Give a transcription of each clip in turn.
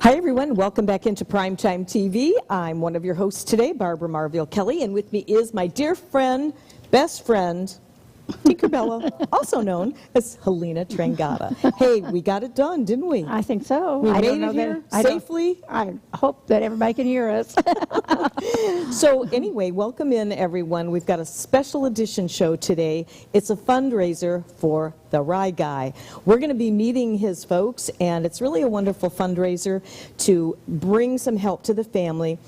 Hi everyone, welcome back into Primetime TV. I'm one of your hosts today, Barbara Marville Kelly, and with me is my dear friend, best friend, Tinkerbella, also known as Helena Trangata. Hey, we got it done, didn't we? I think so. We I made don't know it here that, safely. I hope that everybody can hear us. So anyway, welcome in everyone. We've got a special edition show today. It's a fundraiser for the Rye Guy. We're going to be meeting his folks, and it's really a wonderful fundraiser to bring some help to the family.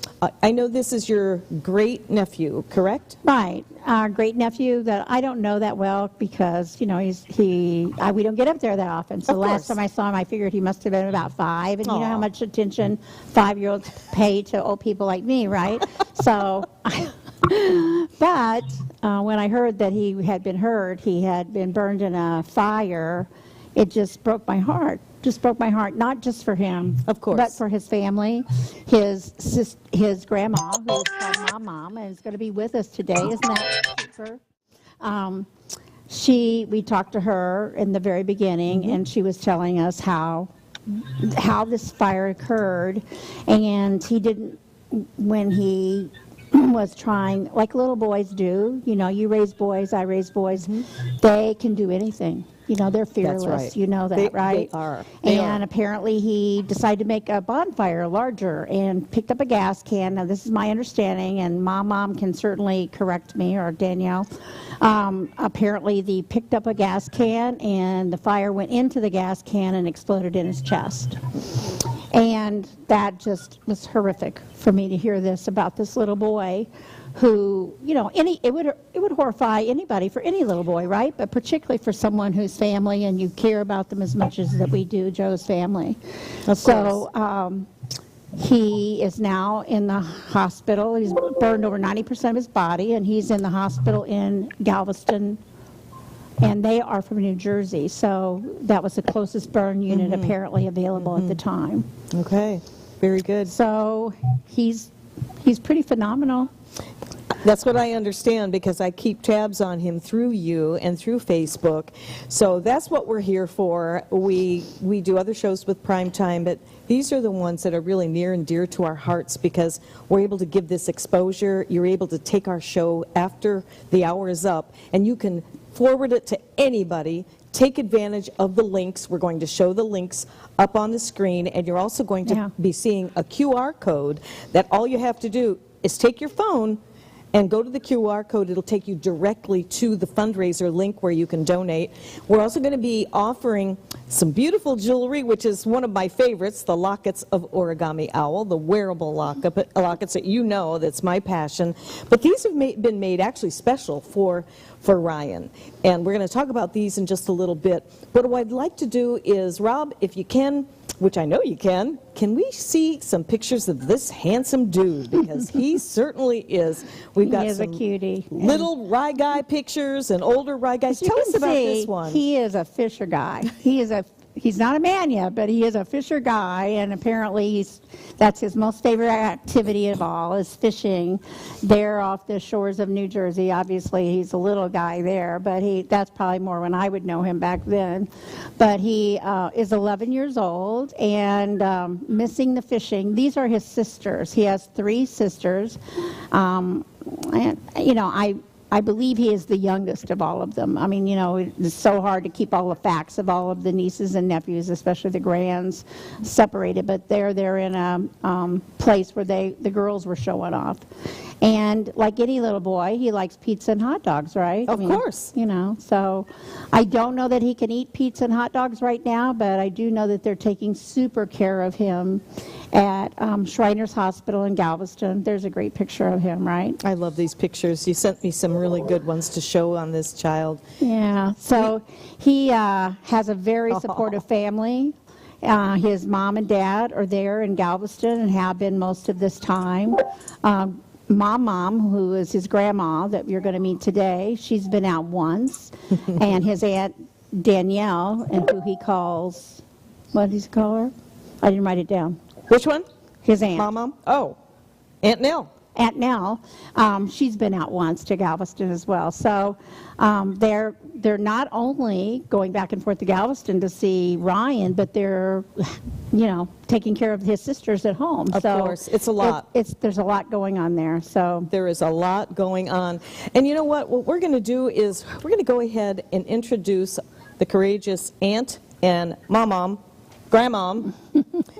I know this is your great nephew, correct? Right. Our great nephew that I don't know that well because, you know, we don't get up there that often. So the last time I saw him, I figured he must have been about 5. And you know how much attention 5-year-olds pay to old people like me, right? So, but when I heard that he had been hurt, he had been burned in a fire, it just broke my heart. Just broke my heart, not just for him, of course, but for his family, his grandma, who's called Mom, and is going to be with us today. Isn't that super? We talked to her in the very beginning, and she was telling us how this fire occurred, and he didn't, when he was trying, like little boys do, you know, you raise boys, I raise boys, they can do anything. You know, they're fearless. That's right. You know that, right? They are. And apparently he decided to make a bonfire larger and picked up a gas can. Now, this is my understanding, and Mom can certainly correct me, or Danielle. Apparently, they picked up a gas can, and the fire went into the gas can and exploded in his chest. And that just was horrific for me to hear this about this little boy who, you know, it would horrify anybody, for any little boy, right? But particularly for someone whose family, and you care about them as much as that we do, Joe's family. So he is now in the hospital. He's burned over 90% of his body, and he's in the hospital in Galveston. And they are from New Jersey, so that was the closest burn unit apparently available at the time. Okay, very good. So he's pretty phenomenal. That's what I understand, because I keep tabs on him through you and through Facebook. So that's what we're here for. We do other shows with Primetime, but these are the ones that are really near and dear to our hearts, because we're able to give this exposure. You're able to take our show after the hour is up, and you can forward it to anybody. Take advantage of the links. We're going to show the links up on the screen, and you're also going to be seeing a QR code that all you have to do is take your phone and go to the QR code. It'll take you directly to the fundraiser link where you can donate. We're also going to be offering some beautiful jewelry, which is one of my favorites, the lockets of Origami Owl, the wearable lockets that you know, that's my passion. But these have been made actually special for Ryan. And we're going to talk about these in just a little bit. But what I'd like to do is, Rob, if you can, which I know you can we see some pictures of this handsome dude? Because he certainly is. We've got some a cutie. Little Rye Guy pictures and older Rye Guys. Tell us about this one. He is a fisher guy. He's not a man yet, but he is a fisher guy, and apparently that's his most favorite activity of all, is fishing there off the shores of New Jersey. Obviously, he's a little guy there, but that's probably more when I would know him back then. But he is 11 years old and missing the fishing. These are his sisters. He has 3 sisters. And, you know, I believe he is the youngest of all of them. I mean, you know, it's so hard to keep all the facts of all of the nieces and nephews, especially the grands, separated. But they're in a place where the girls were showing off. And like any little boy, he likes pizza and hot dogs, right? Of course. You know, so I don't know that he can eat pizza and hot dogs right now, but I do know that they're taking super care of him at Shriners Hospital in Galveston. There's a great picture of him, right? I love these pictures. You sent me some really good ones to show on this child. Yeah, so he has a very supportive family. His mom and dad are there in Galveston and have been most of this time. Mom, who is his grandma that you're going to meet today, she's been out once. And his aunt Danielle, and who he calls, what does he call her? I didn't write it down. Which one? His aunt. Mom? Oh, Aunt Nell. Aunt Nell, she's been out once to Galveston as well. So they're not only going back and forth to Galveston to see Ryan, but they're, taking care of his sisters at home. Of course, it's a lot. There's a lot going on there. So there is a lot going on. And you know what? What we're going to do is we're going to go ahead and introduce the courageous aunt and mom, grandmom,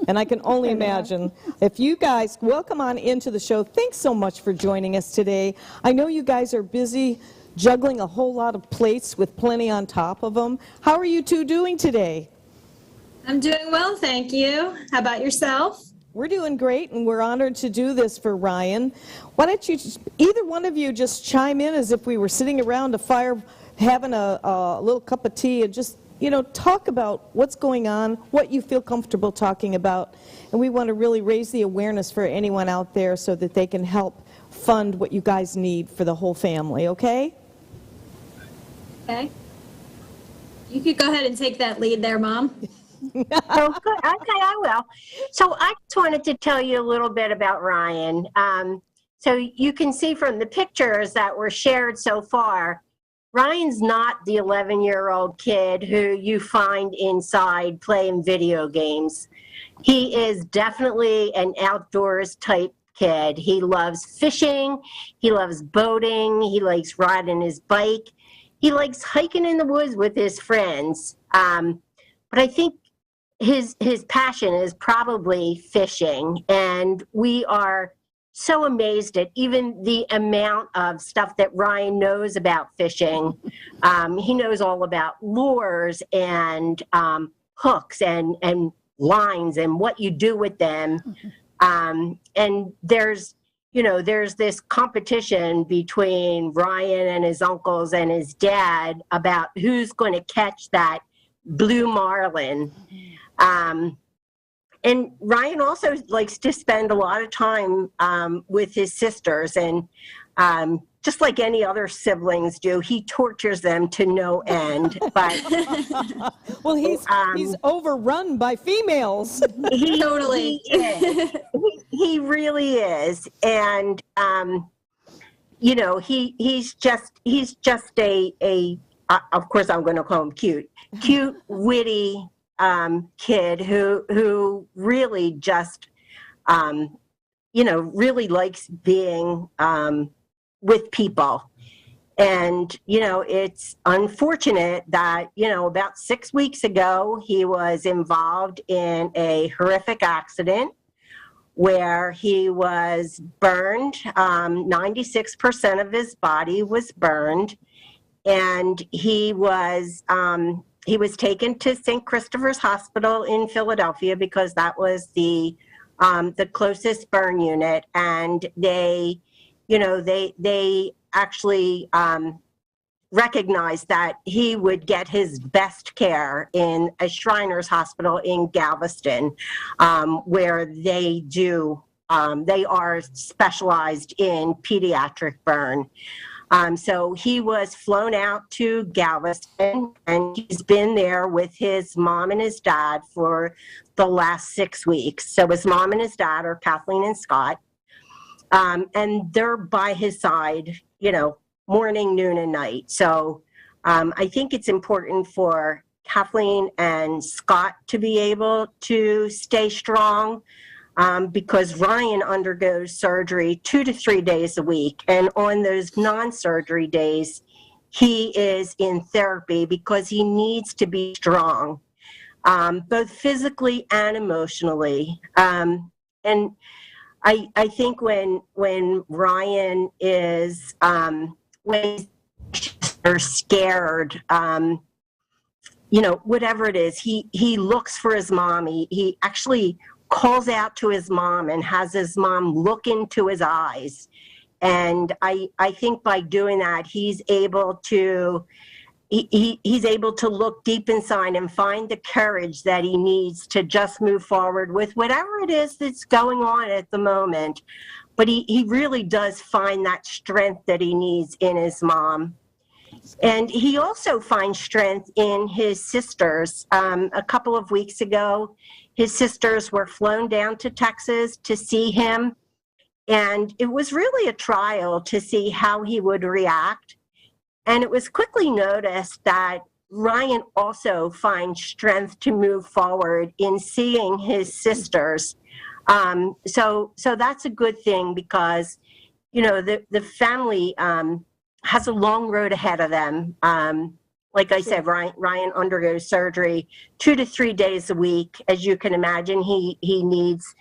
and I can only imagine if you guys welcome on into the show. Thanks so much for joining us today. I know you guys are busy juggling a whole lot of plates with plenty on top of them. How are you two doing today? I'm doing well, thank you. How about yourself? We're doing great, and we're honored to do this for Ryan. Why don't you, either one of you, just chime in as if we were sitting around a fire having a little cup of tea and just, talk about what's going on, what you feel comfortable talking about. And we want to really raise the awareness for anyone out there so that they can help fund what you guys need for the whole family, okay? Okay. You could go ahead and take that lead there, Mom. Oh, good. Okay, I will. So I just wanted to tell you a little bit about Ryan. So you can see from the pictures that were shared so far, Ryan's not the 11-year-old kid who you find inside playing video games. He is definitely an outdoors type kid. He loves fishing. He loves boating. He likes riding his bike. He likes hiking in the woods with his friends. But I think his passion is probably fishing, and we are so amazed at even the amount of stuff that Ryan knows about fishing. He knows all about lures and hooks and lines and what you do with them. And there's this competition between Ryan and his uncles and his dad about who's going to catch that blue marlin. And Ryan also likes to spend a lot of time with his sisters, and just like any other siblings do, he tortures them to no end. But well, he's overrun by females. Totally. He really is, and he's just a of course I'm going to call him cute, witty kid who really just, really likes being with people. And, it's unfortunate that, about 6 weeks ago, he was involved in a horrific accident where he was burned. 96% of his body was burned. And he was taken to St. Christopher's Hospital in Philadelphia because that was the closest burn unit, and they actually recognized that he would get his best care in a Shriners Hospital in Galveston, where they are specialized in pediatric burn. So he was flown out to Galveston, and he's been there with his mom and his dad for the last 6 weeks. So his mom and his dad are Kathleen and Scott, and they're by his side, morning, noon, and night. So I think it's important for Kathleen and Scott to be able to stay strong. Because Ryan undergoes surgery 2 to 3 days a week. And on those non-surgery days, he is in therapy because he needs to be strong, both physically and emotionally. And I think when Ryan is, when they're scared, whatever it is, he looks for his mom. He actually calls out to his mom and has his mom look into his eyes. And I think by doing that, he's able to look deep inside and find the courage that he needs to just move forward with whatever it is that's going on at the moment. But he really does find that strength that he needs in his mom. And he also finds strength in his sisters. A couple of weeks ago, his sisters were flown down to Texas to see him, And it was really a trial to see how he would react. And it was quickly noticed that Ryan also finds strength to move forward in seeing his sisters. So that's a good thing because, you know, the family has a long road ahead of them. Like I said, Ryan undergoes surgery 2 to 3 days a week. As you can imagine, he needs,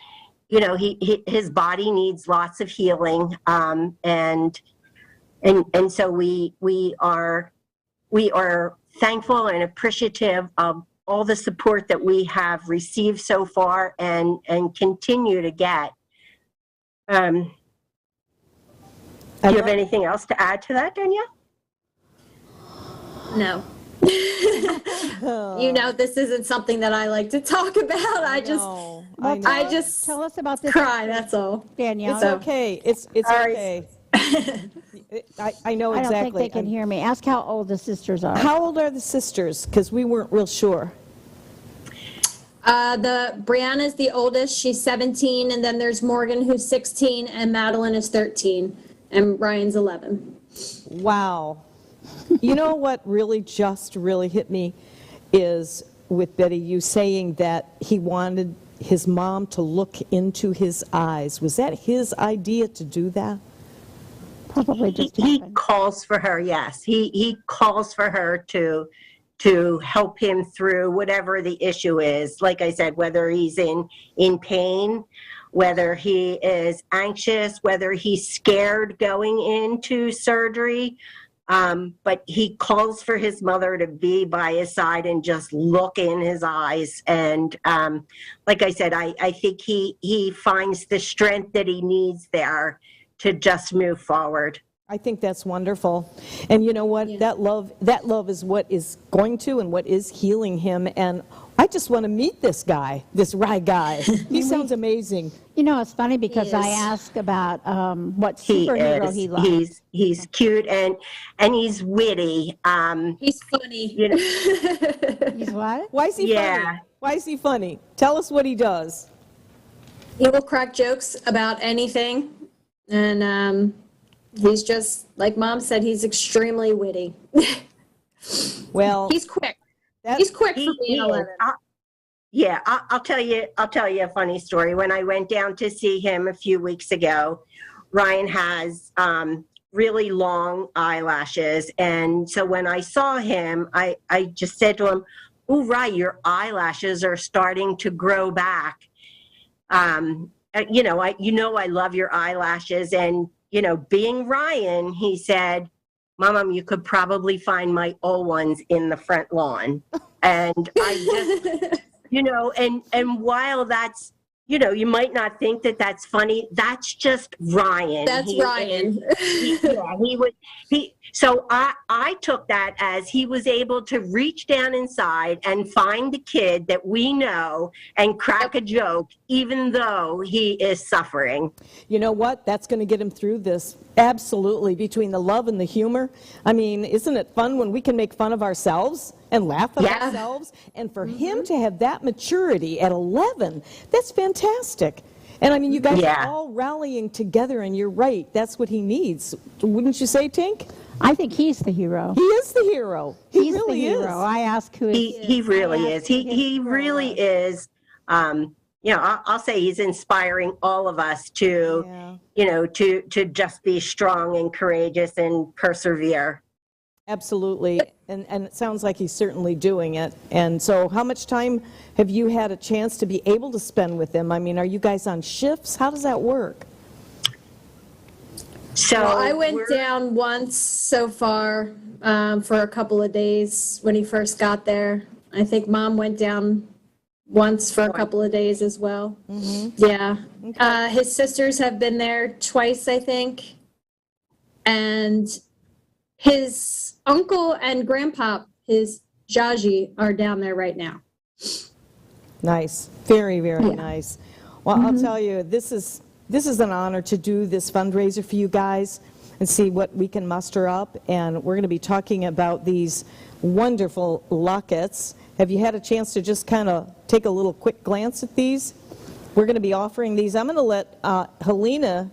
you know, his body needs lots of healing. And so we are thankful and appreciative of all the support that we have received so far and continue to get. Do you have anything else to add to that, Danielle? No. You know, this isn't something that I like to talk about. I just Tell us about this, cry, that's all. Danielle. It's okay. It's okay. I know I don't think exactly. they can hear me. Ask how old the sisters are. How old are the sisters? Because we weren't real sure. The Brianna's the oldest, she's 17, and then there's Morgan who's 16, and Madeline is 13, and Ryan's 11. Wow. You know what really hit me is with Betty, you saying that he wanted his mom to look into his eyes. Was that his idea to do that? Probably just He happened. calls for her, yes. He calls for her to help him through whatever the issue is. Like I said, whether he's in pain, whether he is anxious, whether he's scared going into surgery. But he calls for his mother to be by his side and just look in his eyes. And like I said, I think he finds the strength that he needs there to just move forward. I think that's wonderful. And you know what? Yeah. That love is what is going to and what is healing him. And I just want to meet this guy, this Rye guy. He sounds amazing. You know, it's funny because He I is. asked about what He superhero is. he loves. He's cute and he's witty. He's funny. You know, He's what? Why is he Yeah. funny? Why is he funny? Tell us what he does. He will crack jokes about anything, and he's just, like Mom said, he's extremely witty. Well, He's quick. that- He's quick for he being is. 11. I'll tell you a funny story. When I went down to see him a few weeks ago, Ryan has really long eyelashes. And so when I saw him, I just said to him, "Oh, Ryan, your eyelashes are starting to grow back." I love your eyelashes. And, you know, being Ryan, he said, "Mom, you could probably find my old ones in the front lawn." And I just, you know, and while that's, you know, you might not think that that's funny, that's just Ryan. That's Ryan. So I took that as he was able to reach down inside and find the kid that we know and crack a joke, even though he is suffering. You know what? That's going to get him through this. Absolutely. Between the love and the humor. I mean, isn't it fun when we can make fun of ourselves and laugh at Yeah. ourselves? And for him to have that maturity at 11, that's fantastic. And I mean, you guys Yeah. are all rallying together, and you're right. That's what he needs. Wouldn't you say, Tink? I think he's the hero. He is the hero. He He's really the hero. is. I asked who He really is. He really is. I'll say he's inspiring all of us to, Yeah. you know, to just be strong and courageous and persevere. Absolutely. And it sounds like he's certainly doing it. And so how much time have you had a chance to be able to spend with him? I mean, are you guys on shifts? How does that work? So Well, I went we're- down once so far for a couple of days when he first got there. I think Mom went down once for a couple of days as well. Yeah. His sisters have been there twice, I think. And his uncle and grandpa, his Jaji, are down there right now. Nice. Very, very nice. Well, I'll tell you, this is an honor to do this fundraiser for you guys and see what we can muster up. And we're going to be talking about these wonderful lockets. Have you had a chance to just kind of take a little quick glance at these? We're going to be offering these. I'm going to let Helena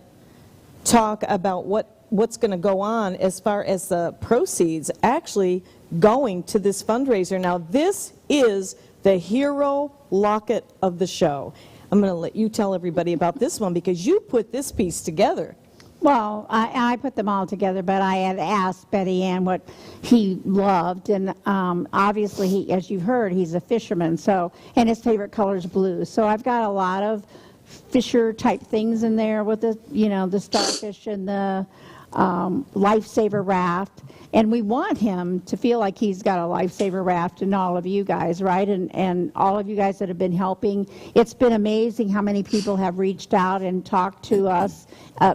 talk about what's going to go on as far as the proceeds actually going to this fundraiser. Now, this is the hero locket of the show. I'm going to let you tell everybody about this one because you put this piece together. Well, I put them all together, but I had asked Betty Ann what he loved, and obviously, he, as you've heard, he's a fisherman, so, and his favorite color is blue. So I've got a lot of fisher-type things in there with the, you know, the starfish and the lifesaver raft, and we want him to feel like he's got a lifesaver raft, and all of you guys, right, and all of you guys that have been helping. It's been amazing how many people have reached out and talked to us,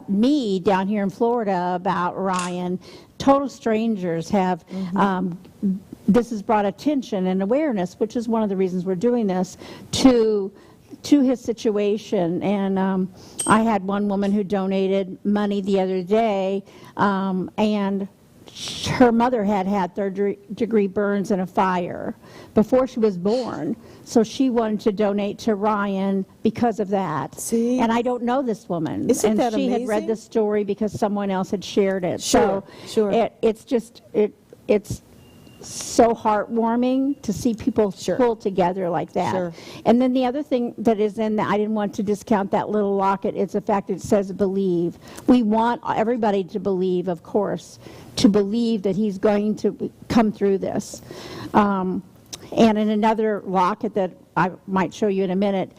me down here in Florida, about Ryan. Total strangers have. This has brought attention and awareness, which is one of the reasons we're doing this, to his situation. And I had one woman who donated money the other day, and her mother had third-degree burns in a fire before she was born, so she wanted to donate to Ryan because of that. See? And I don't know this woman. Isn't and that she had read amazing? the story because someone else had shared it. Sure, so sure. it's so heartwarming to see people Sure. pull together like that. Sure. And then the other thing that is in that, I didn't want to discount that little locket, it's the fact that it says believe. We want everybody to believe, of course, to believe that he's going to come through this. And in another locket that I might show you in a minute,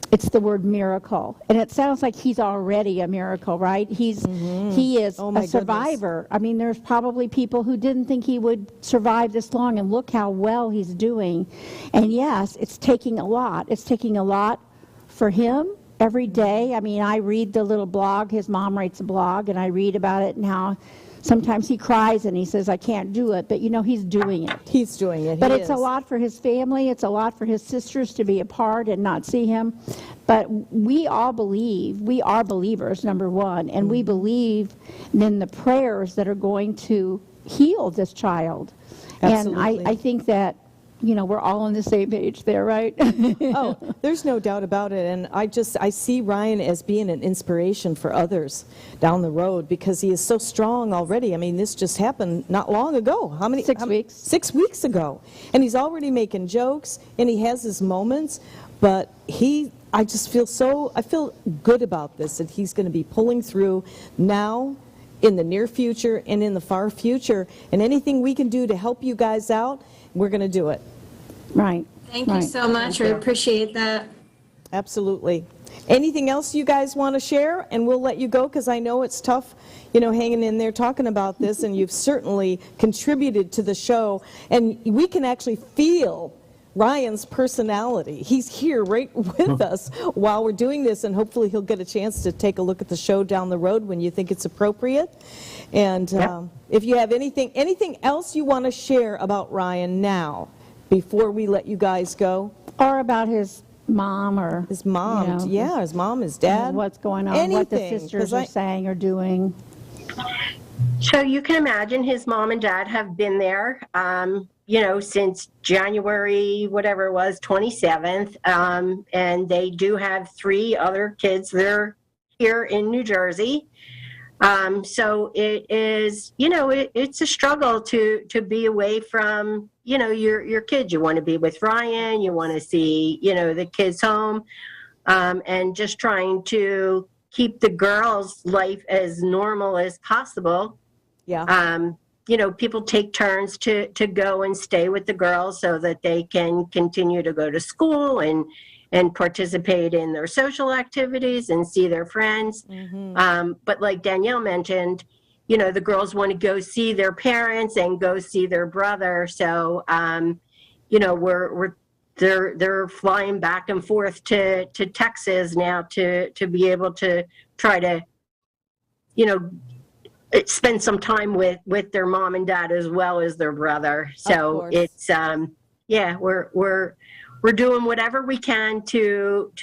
it's the word miracle. And it sounds like he's already a miracle, right? He is Oh, my a survivor. I mean, there's probably people who didn't think he would survive this long, and look how well he's doing. And yes, it's taking a lot. It's taking a lot for him every day. I mean, I read the little blog. His mom writes a blog, and I read about it and how sometimes he cries and he says, I can't do it. But, you know, he's doing it. He's doing it. But He it's is. a lot for his family. It's a lot for his sisters to be apart and not see him. But we all believe. We are believers, number one. And we believe in the prayers that are going to heal this child. Absolutely. And I think that, you know, we're all on the same page there, right? Oh, there's no doubt about it. And I see Ryan as being an inspiration for others down the road because he is so strong already. I mean, this just happened not long ago. How many? 6 weeks. 6 weeks ago. And he's already making jokes and he has his moments, but I feel good about this, that he's going to be pulling through now, in the near future, and in the far future. And anything we can do to help you guys out, we're going to do it. Right. Thank you right. so much. I appreciate that. Absolutely. Anything else you guys want to share? And we'll let you go because I know it's tough, you know, hanging in there talking about this, and you've certainly contributed to the show. And we can actually feel Ryan's personality. He's here right with us while we're doing this, and hopefully he'll get a chance to take a look at the show down the road when you think it's appropriate. And if you have anything else you want to share about Ryan now, before we let you guys go. Or about his mom or His mom, you know, his mom, his dad. what's going on, what the Anything, sisters 'cause are saying or doing. So you can imagine his mom and dad have been there, you know, since January, whatever it was, 27th. And they do have 3 other kids that are here in New Jersey. So it is, you know, it's a struggle to be away from, you know, your kids. You want to be with Ryan, you want to see, you know, the kids home, and just trying to keep the girls' life as normal as possible. Yeah. You know, people take turns to go and stay with the girls so that they can continue to go to school and participate in their social activities and see their friends. But like Danielle mentioned, you know, the girls want to go see their parents and go see their brother. So, you know, they're flying back and forth to Texas now to be able to try to, you know, spend some time with their mom and dad as well as their brother. So it's, yeah, we're doing whatever we can to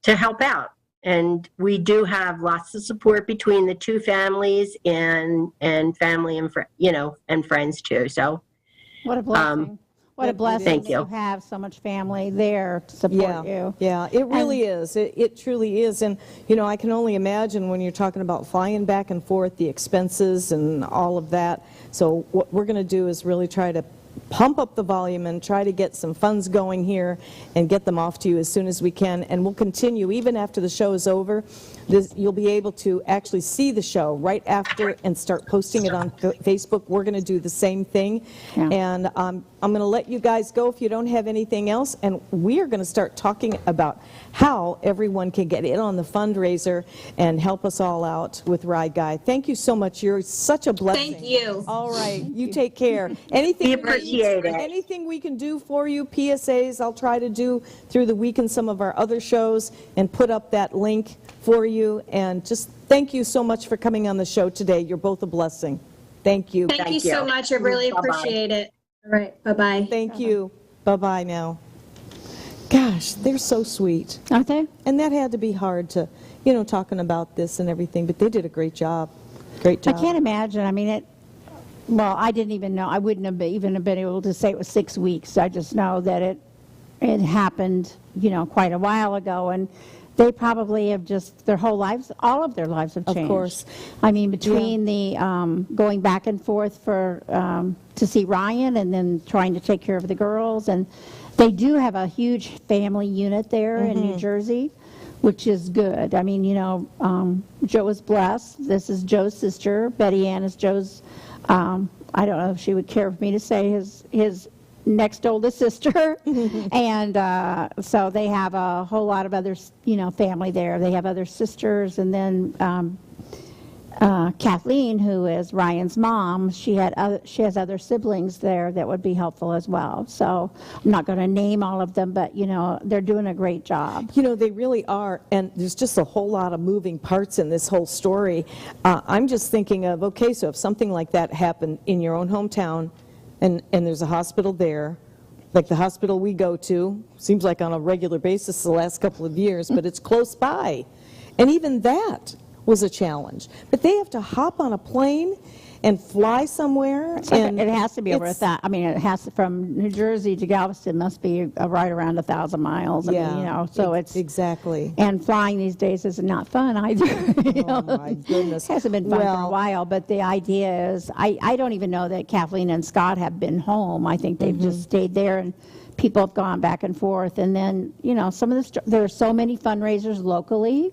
help out. And we do have lots of support between the 2 families and family and you know, and friends too. So What a blessing. What a It blessing Thank that you. you have so much family there to support you. Yeah, it really is. It truly is. And, I can only imagine when you're talking about flying back and forth, the expenses and all of that. So what we're going to do is really try to pump up the volume and try to get some funds going here and get them off to you as soon as we can. And we'll continue even after the show is over. You'll be able to actually see the show right after and start posting it on Facebook. We're going to do the same thing. Yeah. And I'm going to let you guys go if you don't have anything else. And we are going to start talking about how everyone can get in on the fundraiser and help us all out with Ride Guy. Thank you so much. You're such a blessing. Thank you. All right. You take care. Anything We appreciate it. Anything we can do for you, PSAs, I'll try to do through the week in some of our other shows and put up that link for you. And just thank you so much for coming on the show today. You're both a blessing. Thank you. Thank you Thank so you. much. I really Bye-bye. appreciate it. All right. Bye-bye. Thank you. Bye-bye now. Gosh, they're so sweet. Aren't they? And that had to be hard to, talking about this and everything, but they did a great job. Great I job. can't imagine. I mean, well, I didn't even know. I wouldn't have even have been able to say it was 6 weeks. I just know that it happened, quite a while ago. And they probably have just, their whole lives, all of their lives have Of changed. course. I mean, between the going back and forth to see Ryan and then trying to take care of the girls. And they do have a huge family unit there in New Jersey, which is good. I mean, Joe is blessed. This is Joe's sister. Betty Ann is Joe's, I don't know if she would care for me to say his next oldest sister. And so they have a whole lot of other, family there. They have other sisters. And then Kathleen, who is Ryan's mom, she has other siblings there that would be helpful as well. So I'm not going to name all of them, but, they're doing a great job. They really are, and there's just a whole lot of moving parts in this whole story. I'm just thinking of, okay, so if something like that happened in your own hometown, and there's a hospital there, like the hospital we go to, seems like on a regular basis the last couple of years, but it's close by. And even that was a challenge. But they have to hop on a plane and fly somewhere. And It has to be over it's- I mean, it has to, from New Jersey to Galveston must be right around 1,000 miles. I mean, so it's exactly. and flying these days is not fun either. Oh my goodness. Hasn't been fun for a Well, while, but the idea is, I don't even know that Kathleen and Scott have been home. I think they've just stayed there, and people have gone back and forth. And then, some of there are so many fundraisers locally.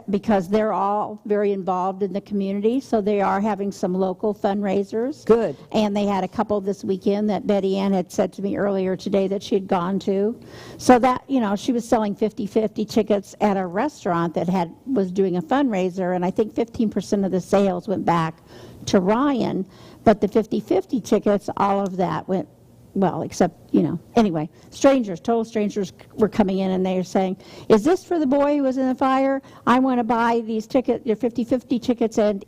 Because they're all very involved in the community, so they are having some local fundraisers. Good. And they had a couple this weekend that Betty Ann had said to me earlier today that she had gone to. So that, she was selling 50-50 tickets at a restaurant that was doing a fundraiser, and I think 15% of the sales went back to Ryan, but the 50-50 tickets, all of that went, well, except, anyway, total strangers were coming in and they were saying, is this for the boy who was in the fire? I want to buy these tickets, your 50-50 tickets, and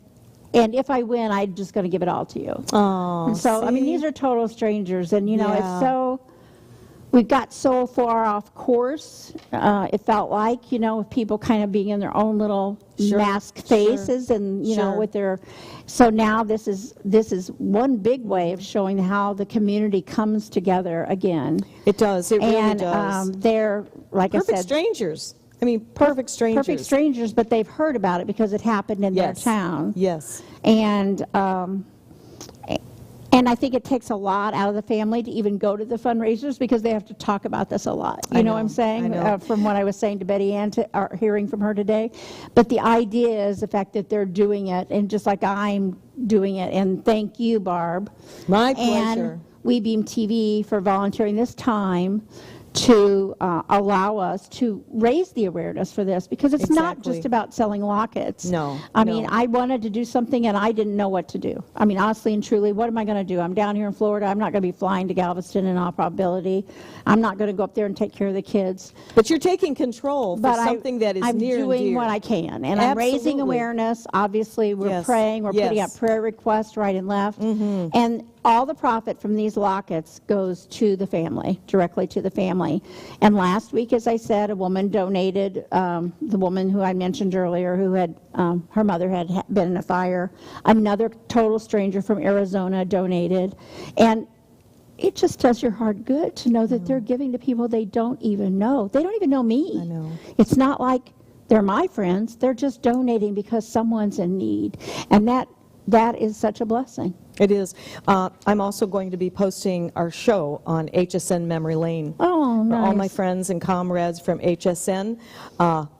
if I win, I'm just going to give it all to you. Oh, And so, I mean, see? these are total strangers, and, Yeah. it's so, we got so far off course, it felt like, with people kind of being in their own little Sure, mask sure, faces and, sure. with their, so now this is one big way of showing how the community comes together again. It does. It really And does. they're, like Perfect I said, strangers. I mean, perfect strangers. perfect strangers, but they've heard about it because it happened in Yes. their town. Yes. And I think it takes a lot out of the family to even go to the fundraisers because they have to talk about this a lot. You know what I'm know, saying? I know. From what I was saying to Betty Ann, or hearing from her today. But the idea is the fact that they're doing it, and just like I'm doing it. And thank you, Barb. My pleasure. And WeBeam TV for volunteering this time to allow us to raise the awareness for this, because it's not Exactly. just about selling lockets. No, I mean, no. I wanted to do something and I didn't know what to do. I mean, honestly and truly, what am I going to do? I'm down here in Florida. I'm not going to be flying to Galveston in all probability. I'm not going to go up there and take care of the kids. But you're taking control for But something that is I'm near and doing dear. what I can, and I'm raising Absolutely. awareness. Obviously, we're Yes, praying. We're putting yes. out prayer requests right and left, and all the profit from these lockets goes to the family, directly to the family. And last week, as I said, a woman donated. The woman who I mentioned earlier, who had her mother had been in a fire. Another total stranger from Arizona donated, and it just does your heart good to know that they're giving to people they don't even know. They don't even know me. I know. It's not like they're my friends. They're just donating because someone's in need. And that is such a blessing. It is. I'm also going to be posting our show on HSN Memory Lane. Oh, For all my nice. friends and comrades from HSN.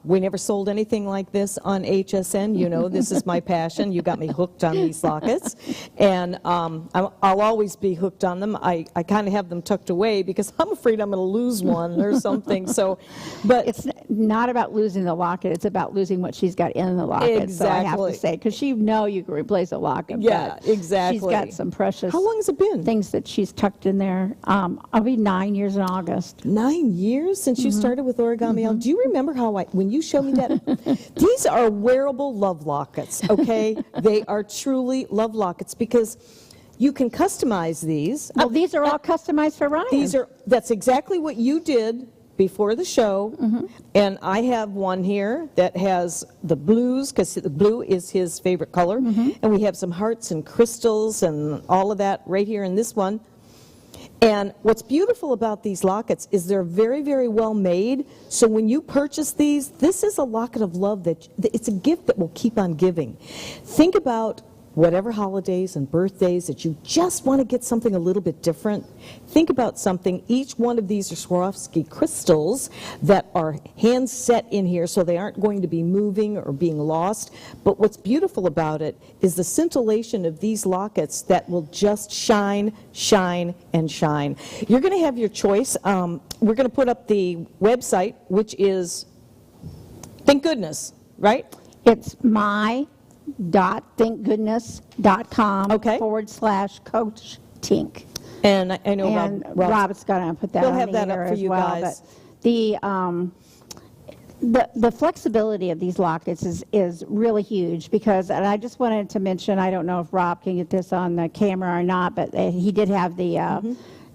We never sold anything like this on HSN. You know, this is my passion. You got me hooked on these lockets. And I'll always be hooked on them. I kind of have them tucked away because I'm afraid I'm going to lose one or something. So, but It's not about losing the locket. It's about losing what she's got in the locket. So I have Exactly. to say, because you know you can replace a locket. Yeah, but exactly. She's got some precious how long has it been? things that she's tucked in there. I'll be 9 years in August. 9 years since Mm-hmm. you started with Origami Al. Do you remember how when you showed me that? These are wearable love lockets, okay? They are truly love lockets because you can customize these. Well, these are all customized for Ryan. That's exactly what you did before the show. And I have one here that has the blues, because the blue is his favorite color. And we have some hearts and crystals and all of that right here in this one. And what's beautiful about these lockets is they're very, very well made. So when you purchase these, this is a locket of love it's a gift that will keep on giving. Think about whatever holidays and birthdays that you just want to get something a little bit different. Think about something. Each one of these are Swarovski crystals that are hand set in here, so they aren't going to be moving or being lost. But what's beautiful about it is the scintillation of these lockets that will just shine, shine, and shine. You're going to have your choice. We're going to put up the website, which is, thank goodness, right? It's my.thankgoodness.com Okay. /Coach Tink. And I know And Rob, Rob's going to put that We'll on have the that up air for as you well. guys. But the flexibility of these lockets is really huge because, and I just wanted to mention, I don't know if Rob can get this on the camera or not, but he did have the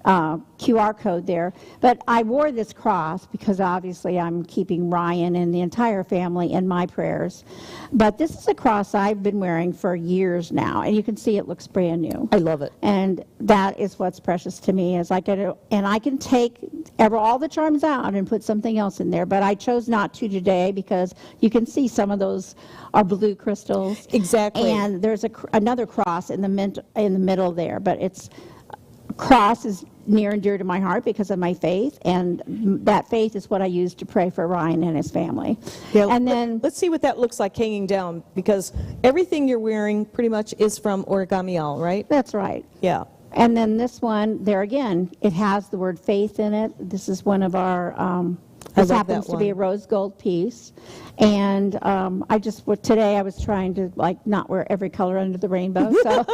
QR code there. But I wore this cross because obviously I'm keeping Ryan and the entire family in my prayers. But this is a cross I've been wearing for years now, and you can see it looks brand new. I love it. And that is what's precious to me is I can take all the charms out and put something else in there, but I chose not to today because you can see some of those are blue crystals. Exactly. And there's another cross in the middle there, but cross is near and dear to my heart because of my faith, and that faith is what I use to pray for Ryan and his family. Yeah, And then let's see what that looks like hanging down, because everything you're wearing pretty much is from Origami Al, right? that's right. Yeah. And then this one, there again, it has the word faith in it. This is one of our, this love happens that to be a one. rose gold piece. And today I was trying to not wear every color under the rainbow. So,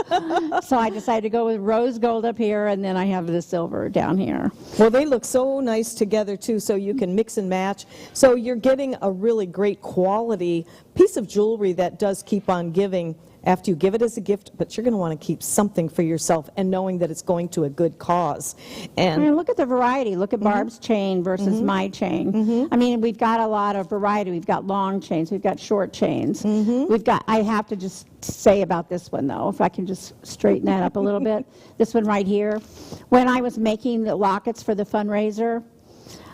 so I decided to go with rose gold up here, and then I have the silver down here. Well, they look so nice together, too, so you can mix and match. So you're getting a really great quality piece of jewelry that does keep on giving after you give it as a gift, but you're going to want to keep something for yourself and knowing that it's going to a good cause. I mean, And look at the variety. Look at Barb's chain versus my chain. I mean, we've got a lot of variety. We've got long chains. We've got short chains. I have to just say about this one, though, if I can just straighten that up a little bit. This one right here. When I was making the lockets for the fundraiser,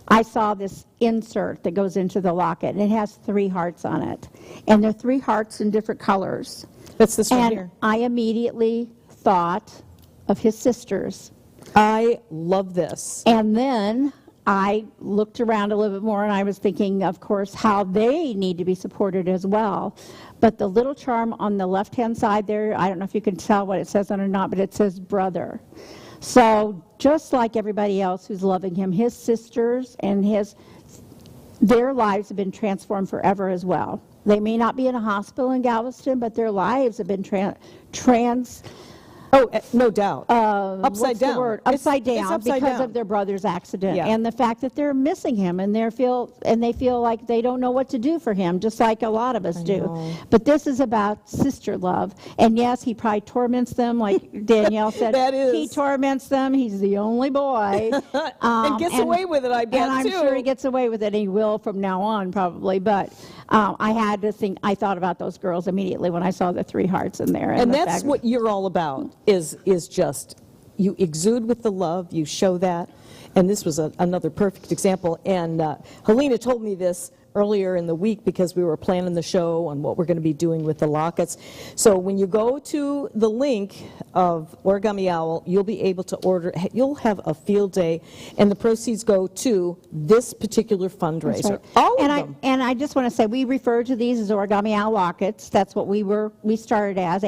I saw this insert that goes into the locket, and it has 3 hearts on it. And they're 3 hearts in different colors. that's this one And here. I immediately thought of his sisters. I love this. And then I looked around a little bit more, and I was thinking, of course, how they need to be supported as well. But the little charm on the left-hand side there, I don't know if you can tell what it says on it or not, but it says brother. So just like everybody else who's loving him, his sisters and their lives have been transformed forever as well. They may not be in a hospital in Galveston, but their lives have been Oh, no doubt. what's Upside the down. word? It's- Upside down it's upside because down. of their brother's accident Yeah. and the fact that they're missing him and they feel like they don't know what to do for him, just like a lot of us do. know. But this is about sister love, and yes, he probably torments them, like Danielle said. That is. He torments them. He's the only boy, and gets away with it, I bet, and I'm too. sure he gets away with it. And he will from now on, probably. But I had to think. I thought about those girls immediately when I saw the 3 hearts in there, And the that's fact- what you're all about, is just you exude with the love, you show that, and this was another perfect example. And Helena told me this earlier in the week because we were planning the show on what we're going to be doing with the lockets. So when you go to the link of Origami Owl, you'll be able to order, you'll have a field day, and the proceeds go to this particular fundraiser. That's right. All and of them. And I just want to say, we refer to these as Origami Owl lockets. That's what we started as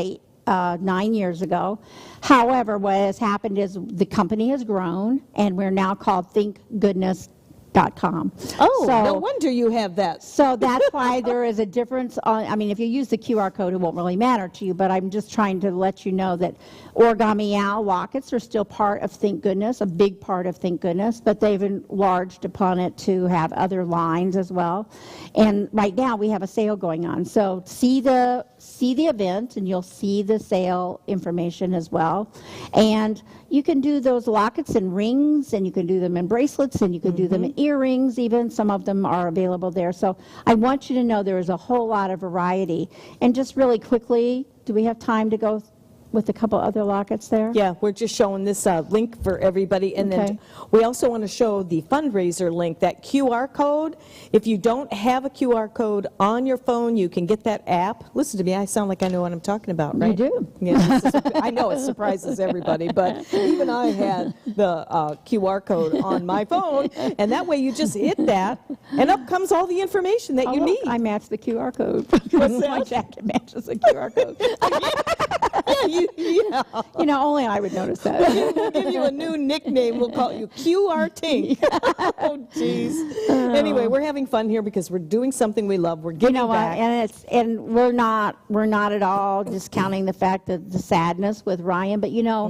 9 years ago. However, what has happened is the company has grown, and we're now called thinkgoodness.com. Oh, So- no wonder you have that. So that's why there is a difference on, I mean, if you use the QR code, it won't really matter to you, but I'm just trying to let you know that Origami Owl lockets are still part of Think Goodness, a big part of Think Goodness, but they've enlarged upon it to have other lines as well. And right now we have a sale going on. So see the event, and you'll see the sale information as well. And you can do those lockets and rings, and you can do them in bracelets, and you can do them in earrings even. Some of them are available there. So I want you to know there is a whole lot of variety. And just really quickly, do we have time to go with a couple other lockets there? Yeah, we're just showing this link for everybody. And Okay. then we also want to show the fundraiser link, that QR code. If you don't have a QR code on your phone, you can get that app. Listen to me, I sound like I know what I'm talking about, right? You do. Yeah, I know it surprises everybody, but even I had the QR code on my phone, and that way you just hit that, and up comes all the information that you Oh, need. I matched the QR code. What's My that? jacket matches the QR code. Yeah. You know, only I would notice that. We'll give you a new nickname. We'll call you QR Tink. Oh, jeez. Anyway, we're having fun here because we're doing something we love. We're You giving know what? back. And we're not at all discounting the fact that the sadness with Ryan, but you know,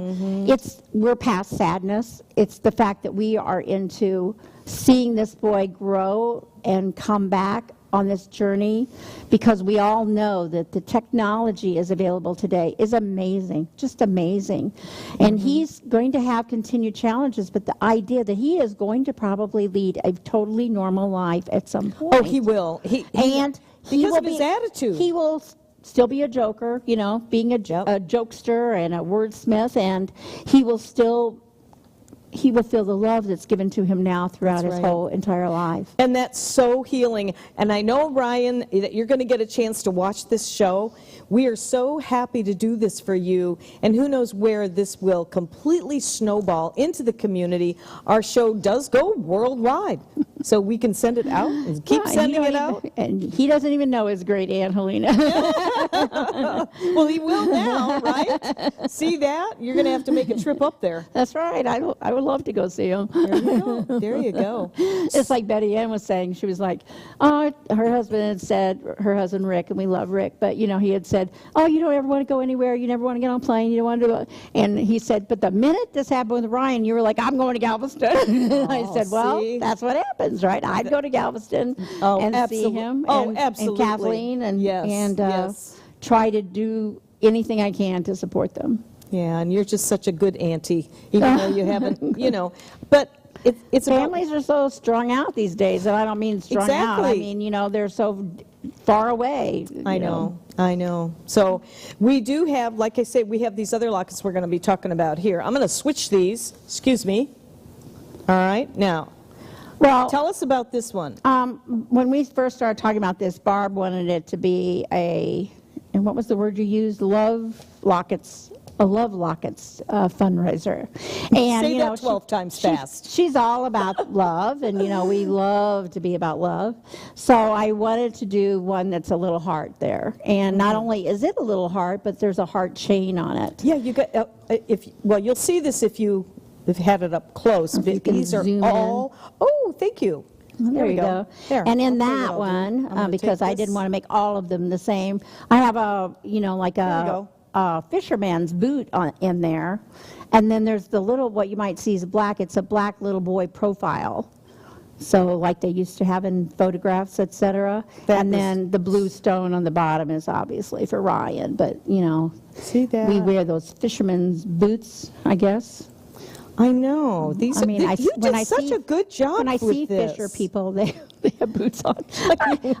we're past sadness. It's the fact that we are into seeing this boy grow and come back on this journey, because we all know that the technology is available today is amazing, just amazing. And he's going to have continued challenges, but the idea that he is going to probably lead a totally normal life at some point. Oh, he will. And he because will of his attitude. He will still be a joker, you know, being a jokester and a wordsmith, and he will feel the love that's given to him now throughout That's his right. whole entire life. And that's so healing. And I know, Ryan, that you're going to get a chance to watch this show. We are so happy to do this for you. And who knows where this will completely snowball into the community. Our show does go worldwide. So we can send it out and keep Yeah, and sending you it don't out. even- And he doesn't even know his great Aunt Helena. Well, he will now, right? See that? You're going to have to make a trip up there. That's right. I would love to go see him. There you go. There you go. It's like Betty Ann was saying. She was like, oh, her husband had said, her husband Rick, and we love Rick, but you know, he had said, oh, you don't ever want to go anywhere. You never want to get on a plane. You don't want to do it. And he said, but the minute this happened with Ryan, you were like, I'm going to Galveston. And I said, well, see? that's what happens, right? I'd go to Galveston and see him and absolutely. Kathleen and, Yes, yes. try to do anything I can to support them. Yeah, and you're just such a good auntie, even though you haven't, you know. But it's about Families are so strung out these days, and I don't mean strung out. I Exactly. mean, you know, they're so far away. I know. So we do have, like I say, we have these other lockets we're going to be talking about here. I'm going to switch these. Excuse me. All right. Now, Well, tell us about this one. when we first started talking about this, Barb wanted it to be and what was the word you used? Love lockets. A Love Lockets fundraiser. And, Say you know, that 12 times fast. She's all about love, and, you know, we love to be about love. So I wanted to do one that's a little heart there. And not only is it a little heart, but there's a heart chain on it. Yeah, you got. You'll see this if you've had it up close. If you can These are zoom in. all. Oh, thank you. There you go. There. And in I'll tell you that what I'll do. I'm one, gonna because take I this. didn't want to make all of them the same, I have like you a go. fisherman's boot in there. And then there's the little, what you might see is black. It's a black little boy profile. So like they used to have in photographs, etc. And then the blue stone on the bottom is obviously for Ryan. But, you know, See that? we wear those fisherman's boots, I guess. I know. These I mean, you when did I such see- a good job When I with see this. Fisher people, they have boots on.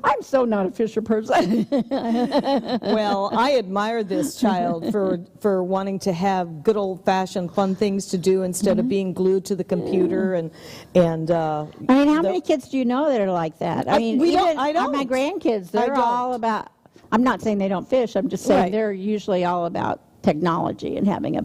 I'm so not a Fisher person. Well, I admire this child for wanting to have good old-fashioned fun things to do instead of being glued to the computer and I mean, how many kids do you know that are like that? I mean, I don't. My grandkids, I they're all don't. about, I'm not saying they don't fish, I'm just saying Right. they're usually all about technology and having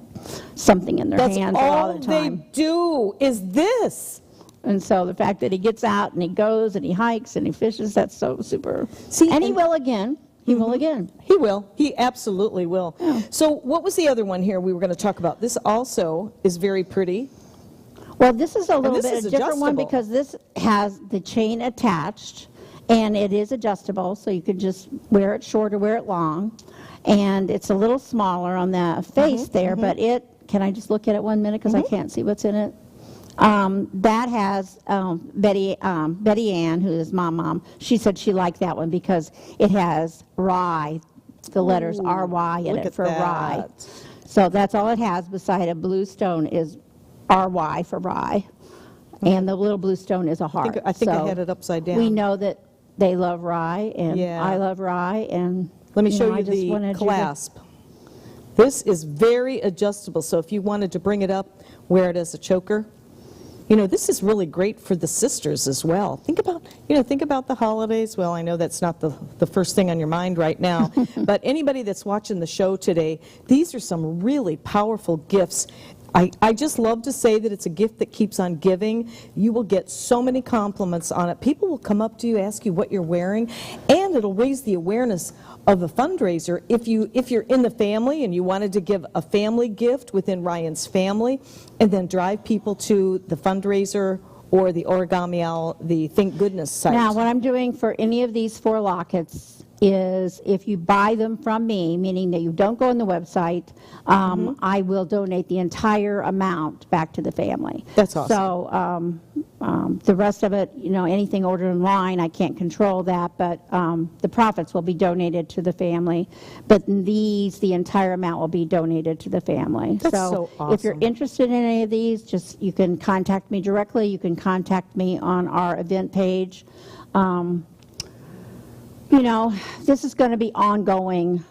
something in their That's hands all all the time. they do is this. And so the fact that he gets out and he goes and he hikes and he fishes, that's so super. See, and he and- will again. He will again. He will. He absolutely will. So what was the other one here we were going to talk about? This also is very pretty. Well, this is a little this bit is a different one adjustable. because this has the chain attached and it is adjustable, so you can just wear it short or wear it long. And it's a little smaller on the face there, but can I just look at it 1 minute because I can't see what's in it? That has Betty Ann, who is my mom, she said she liked that one because it has rye, the letters R-Y in look it at for rye. that. So that's all it has beside a blue stone is R-Y for rye. And the little blue stone is a heart. I think I So had it upside down. we know that they love rye, and Yeah. I love rye, and Let me show I you just wanted the you to- clasp. This is very adjustable, so if you wanted to bring it up, wear it as a choker. You know, this is really great for the sisters as well. Think about the holidays. Well, I know that's not the first thing on your mind right now, but anybody that's watching the show today, these are some really powerful gifts. I just love to say that it's a gift that keeps on giving. You will get so many compliments on it. People will come up to you, ask you what you're wearing, and it'll raise the awareness of a fundraiser. If you're in the family and you wanted to give a family gift within Ryan's family, and then drive people to the fundraiser or the Origami Owl, the Thank Goodness site. Now, what I'm doing for any of these 4 lockets is if you buy them from me, meaning that you don't go on the website, I will donate the entire amount back to the family. That's awesome. So the rest of it, anything ordered online, I can't control that, but the profits will be donated to the family. But the entire amount will be donated to the family. That's so if you're awesome. interested in any of these, you can contact me directly. You can contact me on our event page. This is going to be ongoing.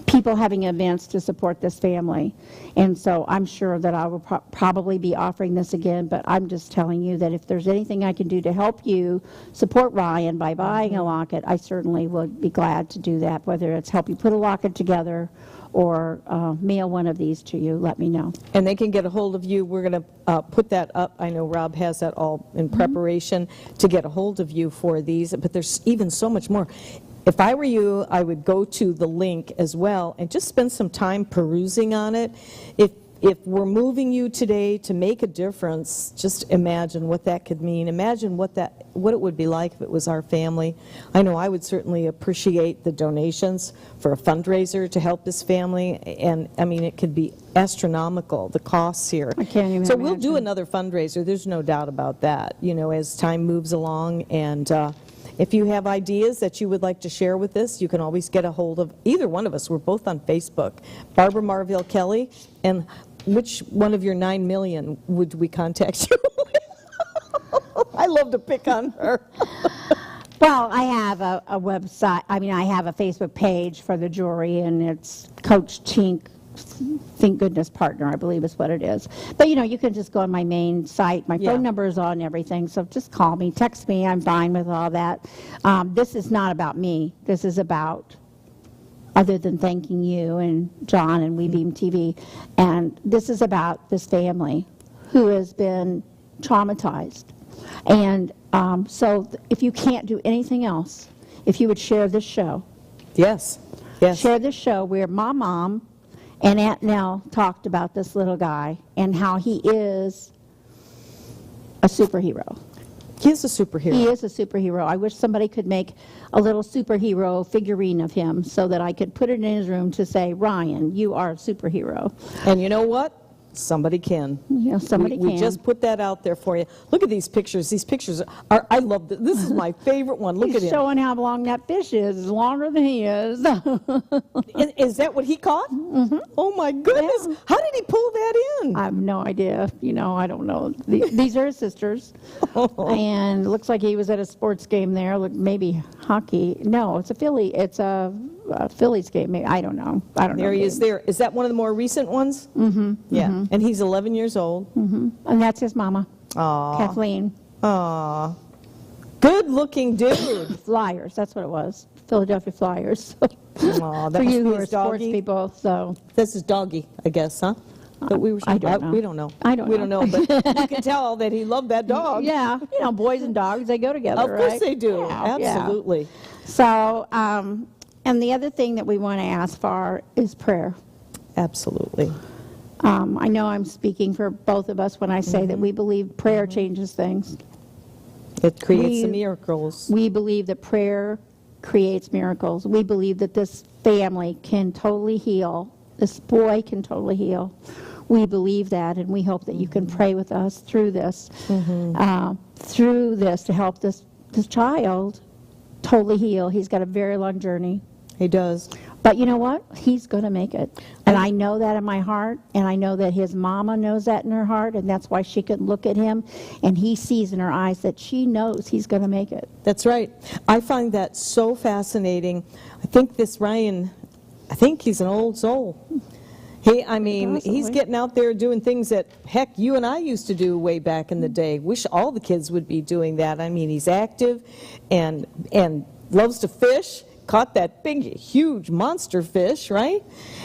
People having events to support this family. And so I'm sure that I will probably be offering this again, but I'm just telling you that if there's anything I can do to help you support Ryan by buying a locket, I certainly would be glad to do that, whether it's help you put a locket together or mail one of these to you, let me know. And they can get a hold of you. We're going to put that up. I know Rob has that all in preparation to get a hold of you for these, but there's even so much more. If I were you, I would go to the link as well and just spend some time perusing on it. If we're moving you today to make a difference, just imagine what that could mean. Imagine what it would be like if it was our family. I know I would certainly appreciate the donations for a fundraiser to help this family, and I mean it could be astronomical, the costs here. I can't even So we'll do imagine. another fundraiser. There's no doubt about that. As time moves along, and if you have ideas that you would like to share with us, you can always get a hold of either one of us. We're both on Facebook. Barbara Marville Kelly, and which one of your 9 million would we contact you with? I love to pick on her. Well, I have a website, I have a Facebook page for the jewelry, and it's Coach Tink, Thank Goodness Partner, I believe is what it is. But, you can just go on my main site. My Yeah. phone number is on everything, so just call me, text me. I'm fine with all that. This is not about me. This is about, other than thanking you and John and WeBeam TV, and this is about this family who has been traumatized. And so if you can't do anything else, if you would share this show, Yes. share this show where my mom and Aunt Nell talked about this little guy and how he is a superhero. He's a superhero. He is a superhero. I wish somebody could make a little superhero figurine of him so that I could put it in his room to say, Ryan, you are a superhero. And you know what? Somebody can. You know, somebody We can. just put that out there for you. Look at these pictures. These pictures are, I love this. This is my favorite one. Look He's at him. showing how long that fish is. It's longer than he is. Is that what he caught? Mm-hmm. Oh my goodness. Yeah. How did he pull that in? I have no idea. You know, I don't know. These are his sisters. And it looks like he was at a sports game there. Look, maybe hockey. No, it's a Phillies game. Maybe. I don't know. I don't know. There he is there. Is that one of the more recent ones? Mm-hmm. Yeah. Mm-hmm. And he's 11 years old. Mm-hmm. And that's his mama, Aw. Kathleen. Aw. Good looking dude. Flyers, that's what it was. Philadelphia Flyers. Aw, that For must you be who his are sports doggy. people, so. This is doggy, I guess, huh? But we were. I don't know. We don't know. I don't We don't know. know, but you can tell that he loved that dog. Yeah, you know, boys and dogs, they go together, Of course right? they do. Yeah, yeah. Absolutely. So, and the other thing that we want to ask for is prayer. Absolutely. I know I'm speaking for both of us when I say that we believe prayer changes things. It creates We- the miracles. We believe that prayer creates miracles. We believe that this family can totally heal. This boy can totally heal. We believe that, and we hope that you can pray with us through this, to help this child totally heal. He's got a very long journey. He does. But you know what? He's going to make it. And I know that in my heart, and I know that his mama knows that in her heart, and that's why she can look at him, and he sees in her eyes that she knows he's going to make it. That's right. I find that so fascinating. I think this Ryan, I think he's an old soul. He's Possibly. getting out there doing things that, heck, you and I used to do way back in the day. Wish all the kids would be doing that. I mean, he's active and loves to fish. Caught that big, huge monster fish, right?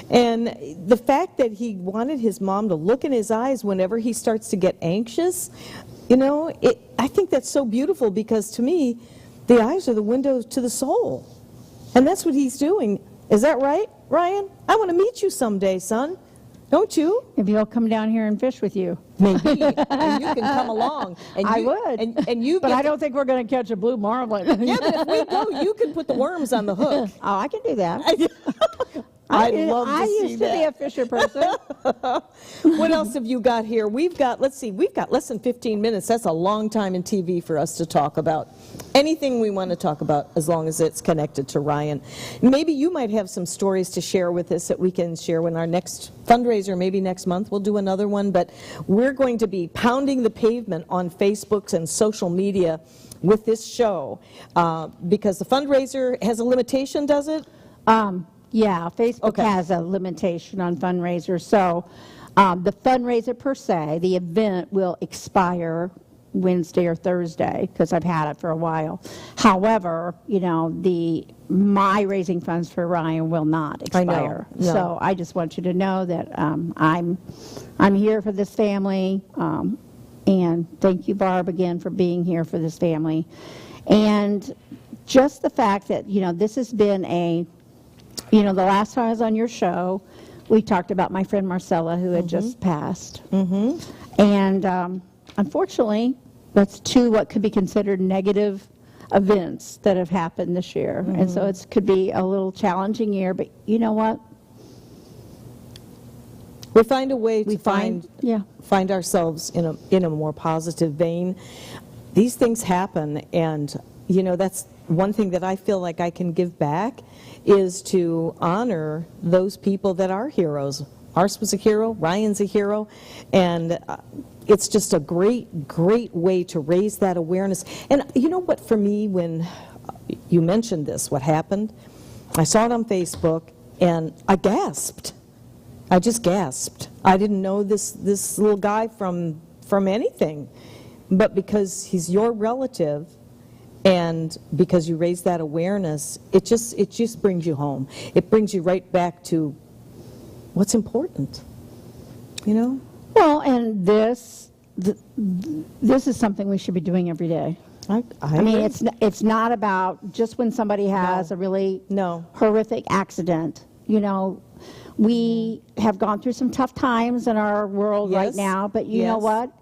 And the fact that he wanted his mom to look in his eyes whenever he starts to get anxious, you know, I think that's so beautiful, because to me, the eyes are the windows to the soul. And that's what he's doing. Is that right, Ryan? I want to meet you someday, son. Don't you? If he'll come down here and fish with you. Maybe. And you can come along. And I you, would. And you But get I don't think we're going to catch a blue marlin. Yeah, but if we go, you can put the worms on the hook. Oh, I can do that. I'd love to I see used to be a that. fisher person. What else have you got here? We've got less than 15 minutes. That's a long time in TV for us to talk about anything we want to talk about, as long as it's connected to Ryan. Maybe you might have some stories to share with us that we can share when our next fundraiser, maybe next month, we'll do another one. But we're going to be pounding the pavement on Facebook and social media with this show, because the fundraiser has a limitation, does it? Yeah, Facebook Okay. has a limitation on fundraisers. So the fundraiser per se, the event will expire Wednesday or Thursday, because I've had it for a while. However, you know, my raising funds for Ryan will not I know. expire. No. So I just want you to know that I'm here for this family, and thank you, Barb, again for being here for this family. And just the fact that, you know, this has been the last time I was on your show, we talked about my friend Marcella, who had just passed. Mm-hmm. And unfortunately, that's two what could be considered negative events that have happened this year. Mm-hmm. And so it could be a little challenging year, but you know what? We find a way to Yeah. find ourselves in a more positive vein. These things happen, and you know, that's one thing that I feel like I can give back, is to honor those people that are heroes. Ars was a hero, Ryan's a hero, and it's just a great, great way to raise that awareness. And you know what, for me, when you mentioned this, what happened, I saw it on Facebook, and I gasped. I just gasped. I didn't know this little guy from anything, but because he's your relative, and because you raise that awareness, it just brings you home. It brings you right back to what's important, you know? Well, and this is something we should be doing every day. I mean, it's not about just when somebody has a really horrific accident. You know, we have gone through some tough times in our world right now, but you know what?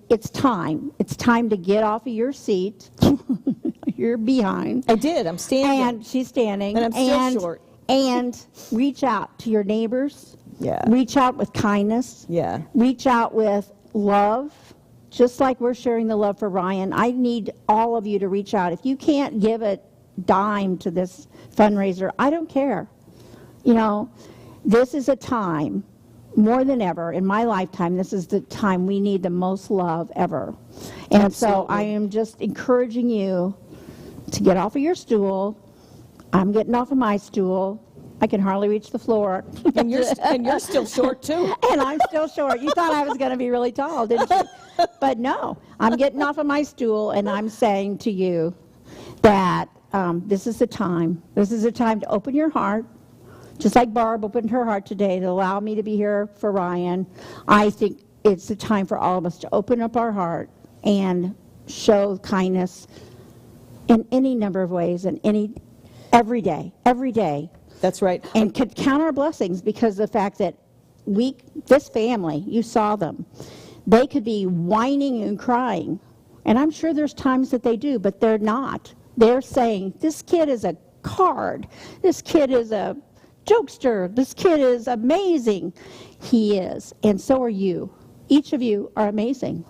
It's time. It's time to get off of your seat. You're behind. I did. I'm standing. And she's standing. And I'm still short. And reach out to your neighbors, Yeah. Reach out with kindness. Yeah. Reach out with love, just like we're sharing the love for Ryan. I need all of you to reach out. If you can't give a dime to this fundraiser, I don't care. You know, this is a time, more than ever, in my lifetime, this is the time we need the most love ever. And so I am just encouraging you to get off of your stool. I'm getting off of my stool. I can hardly reach the floor. And you're still short, too. And I'm still short. You thought I was going to be really tall, didn't you? But no, I'm getting off of my stool, and I'm saying to you that this is the time. This is the time to open your heart, just like Barb opened her heart today to allow me to be here for Ryan. I think it's the time for all of us to open up our heart and show kindness in any number of ways, and every day. That's right. And could count our blessings, because the fact that this family, you saw them, they could be whining and crying. And I'm sure there's times that they do, but they're not. They're saying, this kid is a card. This kid is a jokester. This kid is amazing. He is. And so are you. Each of you are amazing.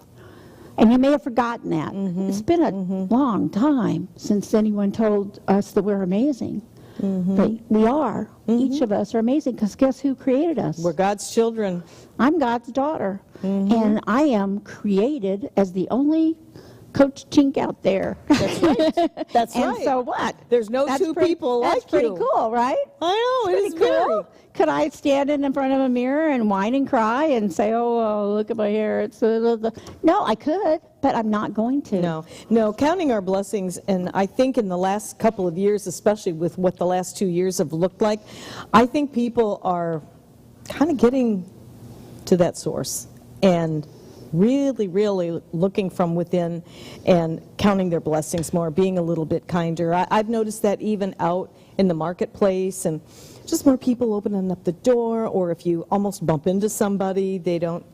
And you may have forgotten that. Mm-hmm. It's been a long time since anyone told us that we're amazing. Mm-hmm. But we are. Mm-hmm. Each of us are amazing, because guess who created us? We're God's children. I'm God's daughter. Mm-hmm. And I am created as the only Coach Tink out there. That's right. That's and right. And so what? There's no two people like you. That's pretty cool, right? I know, it is cool. very. Could I stand in front of a mirror and whine and cry and say, oh, look at my hair? It's No, I could, but I'm not going to. No, counting our blessings, and I think in the last couple of years, especially with what the last 2 years have looked like, I think people are kind of getting to that source and really, really looking from within and counting their blessings more, being a little bit kinder. I've noticed that even out in the marketplace, and just more people opening up the door, or if you almost bump into somebody, they don't,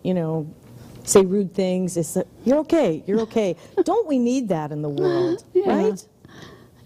say rude things. It's you're okay, you're okay. Don't we need that in the world, right?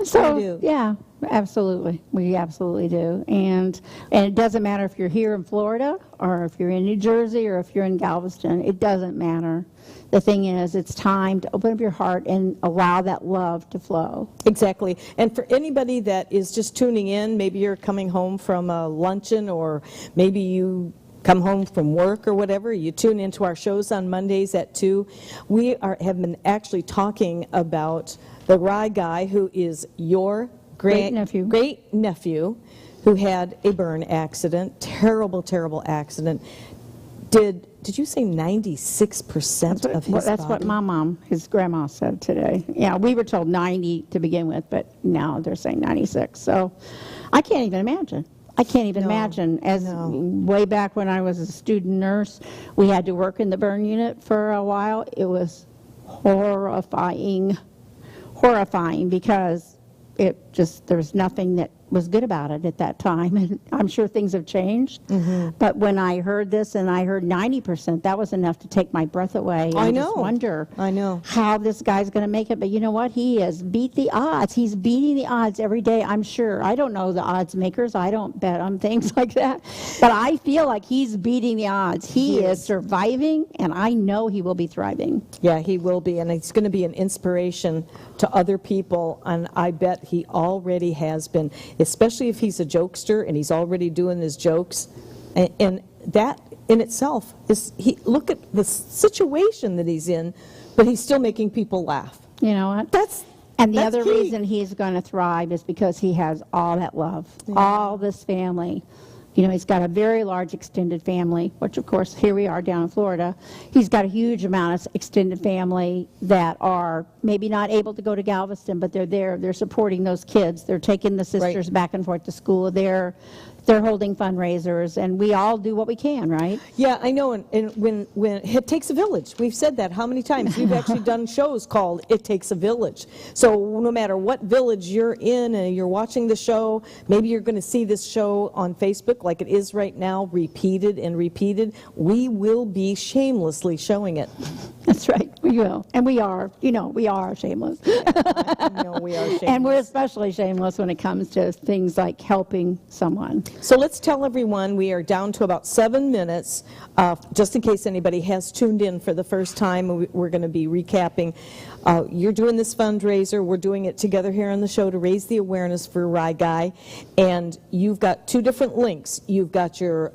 So, yeah, absolutely. We absolutely do. And it doesn't matter if you're here in Florida or if you're in New Jersey or if you're in Galveston. It doesn't matter. The thing is, it's time to open up your heart and allow that love to flow. Exactly. And for anybody that is just tuning in, maybe you're coming home from a luncheon, or maybe you come home from work or whatever, you tune into our shows on Mondays at 2. We have been actually talking about the Rye guy, who is your great nephew, who had a burn accident, terrible accident. Did you say 96% of his That's body? what my mom, his grandma, said today. Yeah, we were told 90 to begin with, but now they're saying 96. So I can't even imagine. Imagine. Way back when I was a student nurse, we had to work in the burn unit for a while. It was horrifying, because there's nothing that was good about it at that time. And I'm sure things have changed. Mm-hmm. But when I heard this and I heard 90%, that was enough to take my breath away. I just wonder how this guy's going to make it. But you know what? He has beat the odds. He's beating the odds every day, I'm sure. I don't know the odds makers. I don't bet on things like that. But I feel like he's beating the odds. He is surviving, and I know he will be thriving. Yeah, he will be, and it's going to be an inspiration to other people, and I bet he already has been, especially if he's a jokester and he's already doing his jokes. And that in itself is, look at the situation that he's in, but he's still making people laugh. You know what? And the other reason he's going to thrive is because he has all that love, all this family. He's got a very large extended family, which, of course, here we are down in Florida. He's got a huge amount of extended family that are maybe not able to go to Galveston, but they're there. They're supporting those kids. They're taking the sisters back and forth to school. They're holding fundraisers, and we all do what we can, right? Yeah, I know, and when it takes a village. We've said that how many times? We've actually done shows called It Takes a Village. So no matter what village you're in and you're watching the show, maybe you're going to see this show on Facebook like it is right now, repeated and repeated, we will be shamelessly showing it. That's right, we You will. And we are, we are shameless. No, we are shameless. And we're especially shameless when it comes to things like helping someone. So let's tell everyone we are down to about 7 minutes, just in case anybody has tuned in for the first time. We're going to be recapping. You're doing this fundraiser. We're doing it together here on the show to raise the awareness for Rye Guy. And you've got 2 different links. You've got your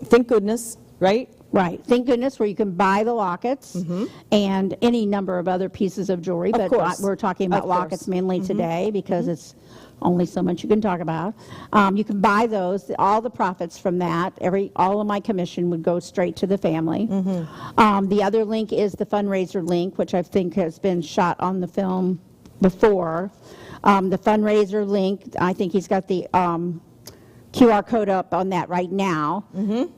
Thank Goodness, right? Right. Thank goodness, where you can buy the lockets and any number of other pieces of jewelry. Of But course. we're talking about Of course. lockets mainly today because it's only so much you can talk about. You can buy those. All the profits from that, all of my commission would go straight to the family. The other link is the fundraiser link, which I think has been shot on the film before. The fundraiser link, I think he's got the QR code up on that right now.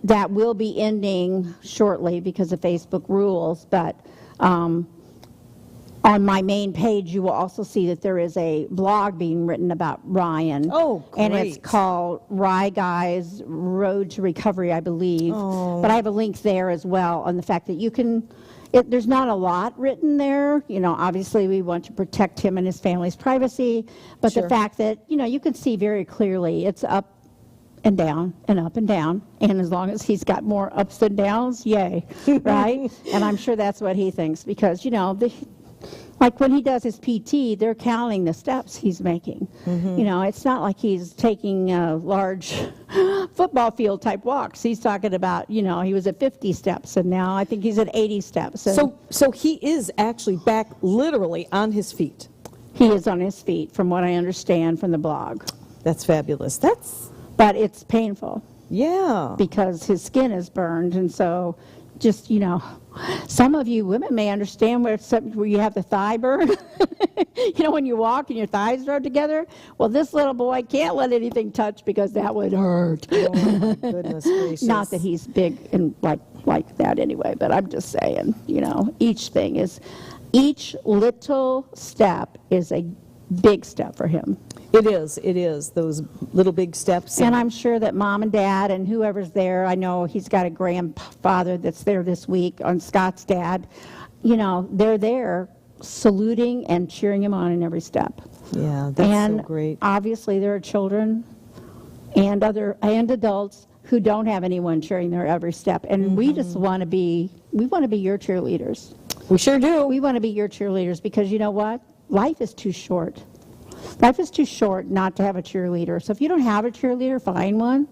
That will be ending shortly because of Facebook rules, but on my main page you will also see that there is a blog being written about Ryan. Oh, and it's great. called Rye Guy's Road to Recovery, I believe. But I have a link there as well on the fact that you can, there's not a lot written there. Obviously we want to protect him and his family's privacy, but Sure. the fact that, you can see very clearly it's up and down and up and down, and as long as he's got more ups and downs, yay, right? And I'm sure that's what he thinks because, like when he does his PT, they're counting the steps he's making. It's not like he's taking large football field type walks. He's talking about, he was at 50 steps and now I think he's at 80 steps. And So he is actually back literally on his feet. he is on his feet from what I understand from the blog. That's fabulous. But it's painful. Yeah. Because his skin is burned, and so just, some of you women may understand where you have the thigh burn. When you walk and your thighs rub together. Well, this little boy can't let anything touch because that would hurt. Oh, my goodness gracious. Not that he's big and like that anyway, but I'm just saying, each little step is a big step for him. It is, those little big steps. And I'm sure that mom and dad and whoever's there, I know he's got a grandfather that's there this week on Scott's dad, they're there saluting and cheering him on in every step. Yeah, that's so great. Obviously there are children and adults who don't have anyone cheering their every step. And we just want to be your cheerleaders. We sure do. We want to be your cheerleaders because you know what? Life is too short. Life is too short not to have a cheerleader. So if you don't have a cheerleader, find one.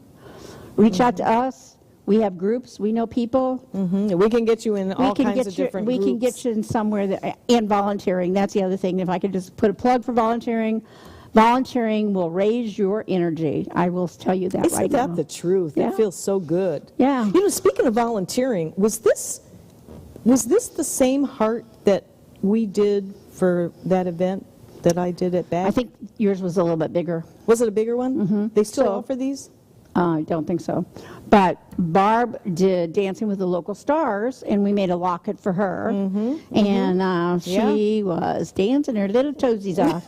Reach out to us. We have groups. We know people. We can get you in all kinds of different We groups. can get you in somewhere and volunteering. That's the other thing. If I could just put a plug for volunteering. Volunteering will raise your energy. I will tell you that right now. Isn't that the truth? Yeah. It feels so good. Yeah. Speaking of volunteering, was this the same heart that we did for that event that I did at BAG? I think yours was a little bit bigger. Was it a bigger one? They still So- offer these? I don't think so. But Barb did Dancing with the Local Stars, and we made a locket for her. And she was dancing her little toesies off.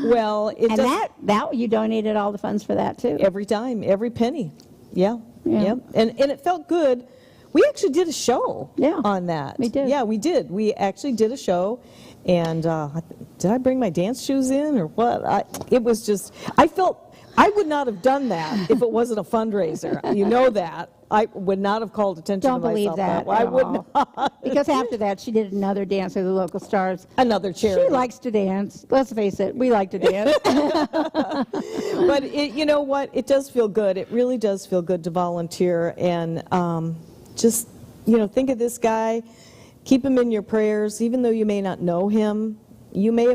Well, it And does that you donated all the funds for that, too. every time, every penny. Yeah. Yeah. Yep. And it felt good. We actually did a show Yeah, on that. we did. Yeah, we did. We actually did a show. And did I bring my dance shoes in or what? It was just, I would not have done that if it wasn't a fundraiser. You know that. I would not have called attention Don't to believe myself that way. I at would all. not. Because after that, she did another Dance with the Local Stars. Another charity. She likes to dance. Let's face it, we like to dance. But you know what? It does feel good. It really does feel good to volunteer and just, think of this guy. Keep him in your prayers, even though you may not know him. You may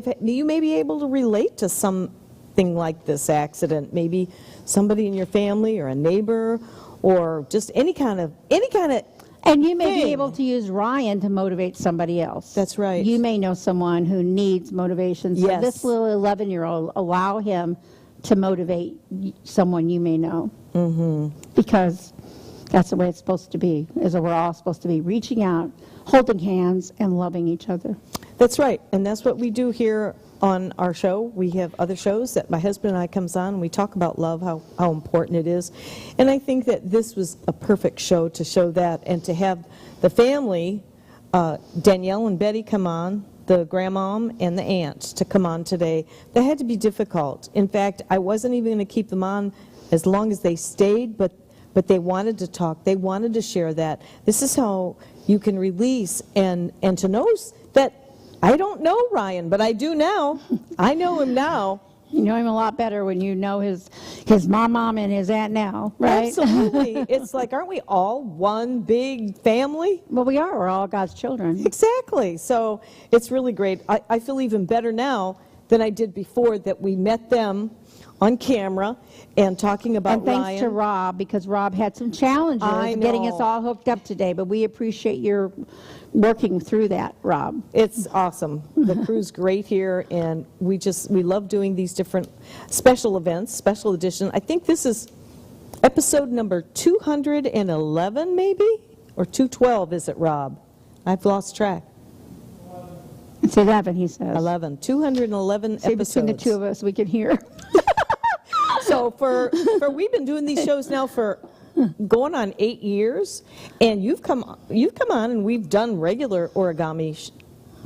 be able to relate to something like this accident. Maybe somebody in your family or a neighbor or just any kind of And you may thing. be able to use Ryan to motivate somebody else. That's right. You may know someone who needs motivation. So Yes. this little 11-year-old, allow him to motivate someone you may know. Because that's the way it's supposed to be, is that we're all supposed to be reaching out, holding hands, and loving each other. That's right, and that's what we do here on our show. We have other shows that my husband and I comes on, and we talk about love, how important it is. And I think that this was a perfect show to show that and to have the family Danielle and Betty come on, the grandmom and the aunt to come on today. That had to be difficult. In fact, I wasn't even going to keep them on as long as they stayed, but they wanted to talk. They wanted to share that. This is how you can release and to know that I don't know Ryan, but I do now. I know him now. You know him a lot better when you know his mom and his aunt now, right? Absolutely. It's like, aren't we all one big family? Well, we are. We're all God's children. Exactly. So it's really great. I feel even better now than I did before that we met them on camera and talking about And thanks Ryan. to Rob, because Rob had some challenges I getting us know. all hooked up today, but we appreciate your working through that, Rob. It's awesome. The crew's great here, and we love doing these different special events, special edition. I think this is episode number 211, maybe? Or 212, is it, Rob? I've lost track. It's 11, he says. 11. 211 See, episodes. between the two of us, we can hear. So for we've been doing these shows now for going on 8 years, and you've come on, and we've done regular origami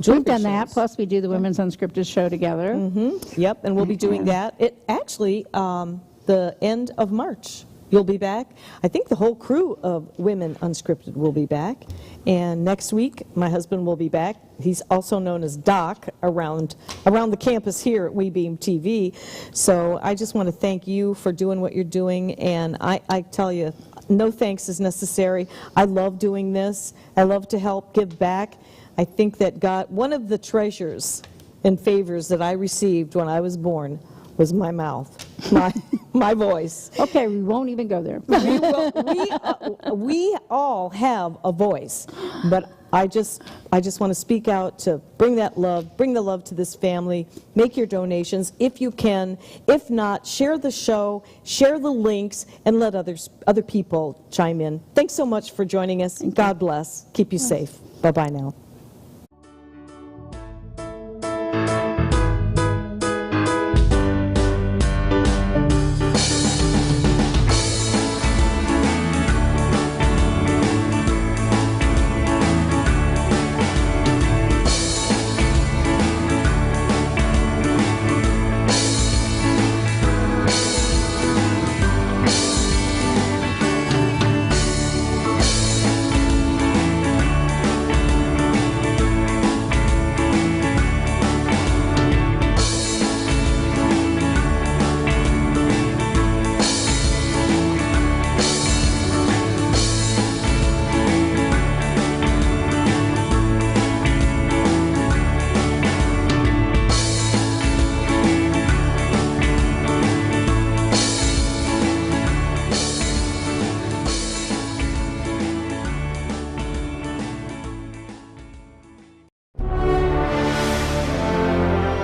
jewelry We've done that, shows. plus we do the Women's Unscripted show together. Yep, and we'll be doing that. It actually the end of March. You'll be back. I think the whole crew of Women Unscripted will be back. And next week, my husband will be back. He's also known as Doc around the campus here at WeBeam TV. So I just want to thank you for doing what you're doing. And I tell you, no thanks is necessary. I love doing this. I love to help give back. I think that God, one of the treasures and favors that I received when I was born was my mouth, my voice. Okay, we won't even go there. We all have a voice, but I just want to speak out to bring the love to this family. Make your donations if you can. If not, share the show, share the links, and let other people chime in. Thanks so much for joining us. God bless. Keep you safe. Bye-bye now.